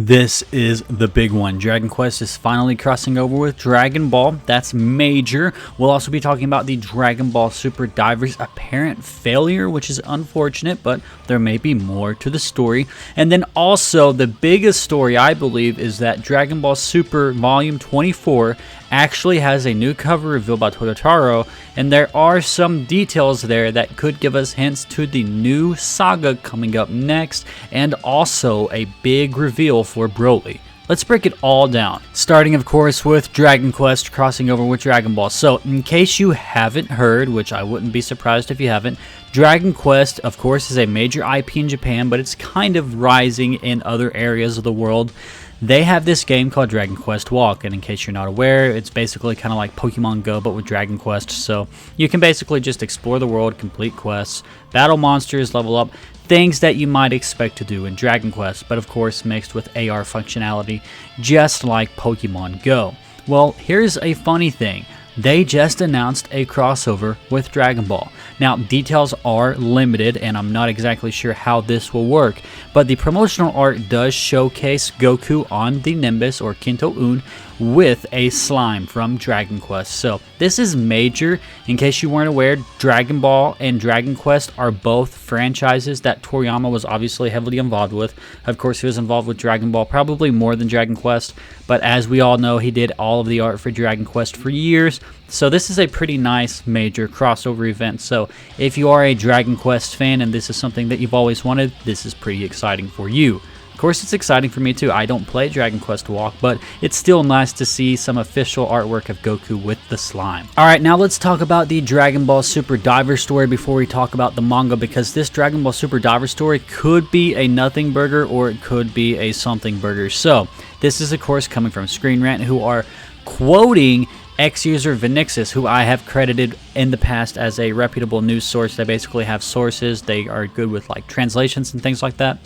This is the big one. Dragon Quest is finally crossing over with Dragon Ball. That's major. We'll also be talking about the Dragon Ball Super Divers apparent failure, which is unfortunate, but there may be more to the story. And then also the biggest story, I believe, is that Dragon Ball Super Volume 24 actually has a new cover reveal by Totaro, and there are some details there that could give us hints to the new saga coming up next, and also a big reveal for Broly. Let's break it all down. Starting, of course, with Dragon Quest crossing over with Dragon Ball. So, in case you haven't heard, which I wouldn't be surprised if you haven't, Dragon Quest, of course, is a major IP in Japan, but it's kind of rising in other areas of the world. They have this game called Dragon Quest Walk, and in case you're not aware, it's basically kind of like Pokemon Go, but with Dragon Quest. So you can basically just explore the world, complete quests, battle monsters, level up, things that you might expect to do in Dragon Quest, but of course mixed with AR functionality, just like Pokemon Go. Well, here's a funny thing. They just announced a crossover with Dragon Ball. Now, details are limited, and I'm not exactly sure how this will work, but the promotional art does showcase Goku on the Nimbus, or Kinto-Un, with a slime from Dragon Quest. So, this is major. In case you weren't aware, Dragon Ball and Dragon Quest are both franchises that Toriyama was obviously heavily involved with. Of course, he was involved with Dragon Ball probably more than Dragon Quest, but as we all know, he did all of the art for Dragon Quest for years. So this is a pretty nice major crossover event. So if you are a Dragon Quest fan and this is something that you've always wanted, this is pretty exciting for you. Of course, it's exciting for me too. I don't play Dragon Quest Walk, but it's still nice to see some official artwork of Goku with the slime. Alright, now let's talk about the Dragon Ball Super Diver story before we talk about the manga, because this Dragon Ball Super Diver story could be a nothing burger or it could be a something burger. So, this is of course coming from Screen Rant, who are quoting ex-user Vinixis, who I have credited in the past as a reputable news source. They basically have sources. They are good with like translations and things like that.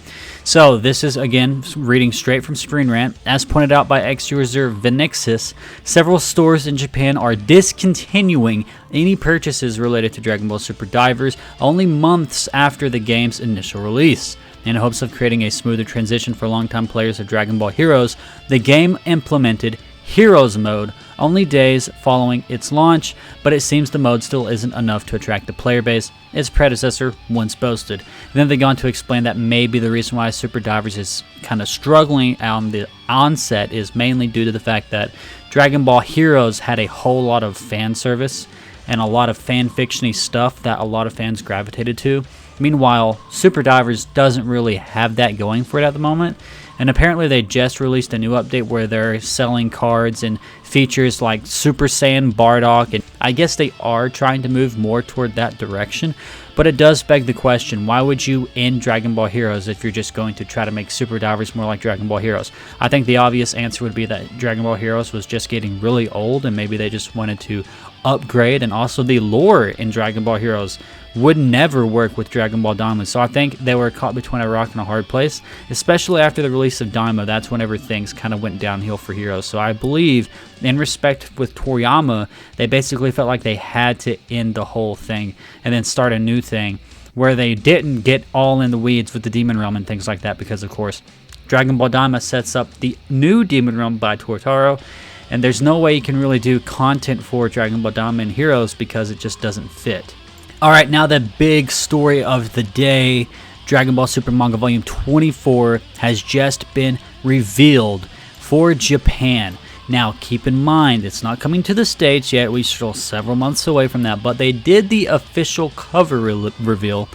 So this is, again, reading straight from Screen Rant. As pointed out by ex-user Vinixis, several stores in Japan are discontinuing any purchases related to Dragon Ball Super Divers only months after the game's initial release. In hopes of creating a smoother transition for longtime players of Dragon Ball Heroes, the game implemented Heroes mode only days following its launch, but it seems the mode still isn't enough to attract the player base its predecessor once boasted. Then they go on to explain that maybe the reason why Super Divers is kind of struggling on the onset is mainly due to the fact that Dragon Ball Heroes had a whole lot of fan service and a lot of fan fiction-y stuff that a lot of fans gravitated to. Meanwhile, Super Divers doesn't really have that going for it at the moment. And apparently they just released a new update where they're selling cards and features like Super Saiyan Bardock, and I guess they are trying to move more toward that direction. But it does beg the question, why would you end Dragon Ball Heroes if you're just going to try to make Super Divers more like Dragon Ball Heroes? I think the obvious answer would be that Dragon Ball Heroes was just getting really old and maybe they just wanted to upgrade, and also the lore in Dragon Ball Heroes would never work with Dragon Ball Daima. So I think they were caught between a rock and a hard place, especially after the release of Daima. That's whenever things kind of went downhill for Heroes. So I believe, in respect with Toriyama, they basically felt like they had to end the whole thing and then start a new thing where they didn't get all in the weeds with the Demon Realm and things like that, because of course Dragon Ball Daima sets up the new Demon Realm by Totaro, and there's no way you can really do content for Dragon Ball Daima and Heroes because it just doesn't fit. Alright, now the big story of the day, Dragon Ball Super Manga Volume 24 has just been revealed for Japan. Now, keep in mind, it's not coming to the States yet. We're still several months away from that, but they did the official cover reveal,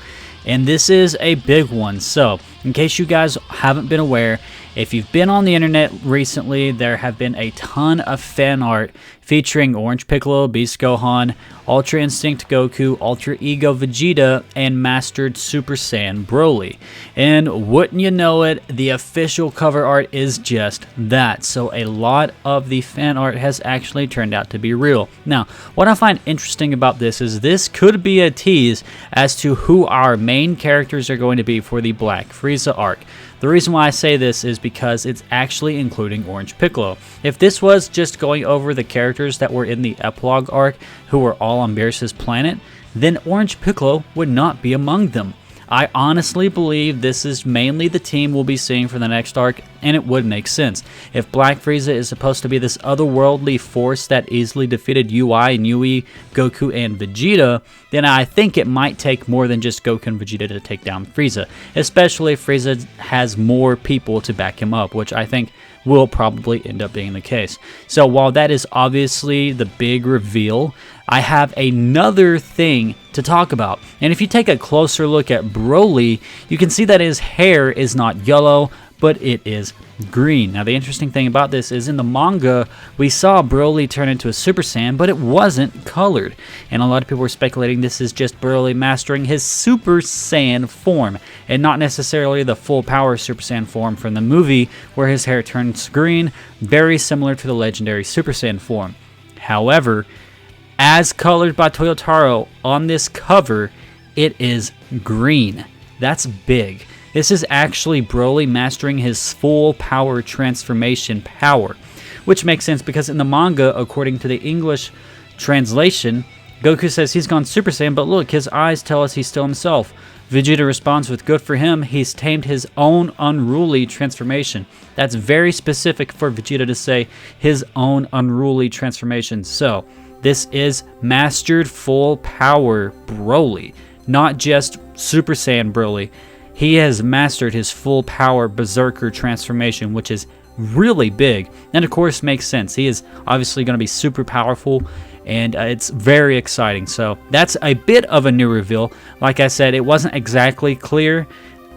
and this is a big one. So, in case you guys haven't been aware, if you've been on the internet recently, there have been a ton of fan art featuring Orange Piccolo, Beast Gohan, Ultra Instinct Goku, Ultra Ego Vegeta, and Mastered Super Saiyan Broly. And wouldn't you know it, the official cover art is just that. So a lot of the fan art has actually turned out to be real. Now, what I find interesting about this could be a tease as to who our main characters are going to be for the Black Frieza arc. The reason why I say this is because it's actually including Orange Piccolo. If this was just going over the characters that were in the epilogue arc who were all on Beerus's planet, then Orange Piccolo would not be among them. I honestly believe this is mainly the team we'll be seeing for the next arc, and it would make sense. If Black Frieza is supposed to be this otherworldly force that easily defeated UI and Yui, Goku, and Vegeta, then I think it might take more than just Goku and Vegeta to take down Frieza, especially if Frieza has more people to back him up, which I think will probably end up being the case. So while that is obviously the big reveal, I have another thing to talk about. And if you take a closer look at Broly, you can see that his hair is not yellow, but it is green. Now the interesting thing about this is in the manga, we saw Broly turn into a Super Saiyan, but it wasn't colored. And a lot of people were speculating this is just Broly mastering his Super Saiyan form, and not necessarily the full power Super Saiyan form from the movie, where his hair turns green, very similar to the legendary Super Saiyan form. However, as colored by Toyotaro on this cover, it is green. That's big. This is actually Broly mastering his full power transformation power, which makes sense because in the manga, according to the English translation, Goku says he's gone Super Saiyan, but look, his eyes tell us he's still himself. Vegeta responds with, good for him, he's tamed his own unruly transformation. That's very specific for Vegeta to say his own unruly transformation. So, this is mastered full power Broly, not just Super Saiyan Broly. He has mastered his full power Berserker transformation, which is really big, and of course makes sense. He is obviously going to be super powerful, and it's very exciting. So that's a bit of a new reveal. Like I said, it wasn't exactly clear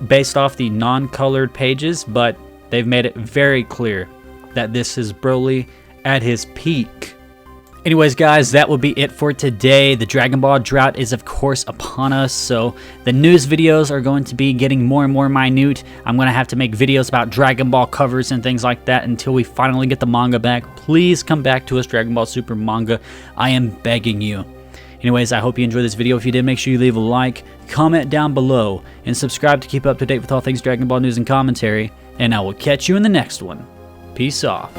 based off the non-colored pages, but they've made it very clear that this is Broly at his peak. Anyways, guys, that will be it for today. The Dragon Ball drought is, of course, upon us, so the news videos are going to be getting more and more minute. I'm going to have to make videos about Dragon Ball covers and things like that until we finally get the manga back. Please come back to us, Dragon Ball Super manga. I am begging you. Anyways, I hope you enjoyed this video. If you did, make sure you leave a like, comment down below, and subscribe to keep up to date with all things Dragon Ball news and commentary. And I will catch you in the next one. Peace off.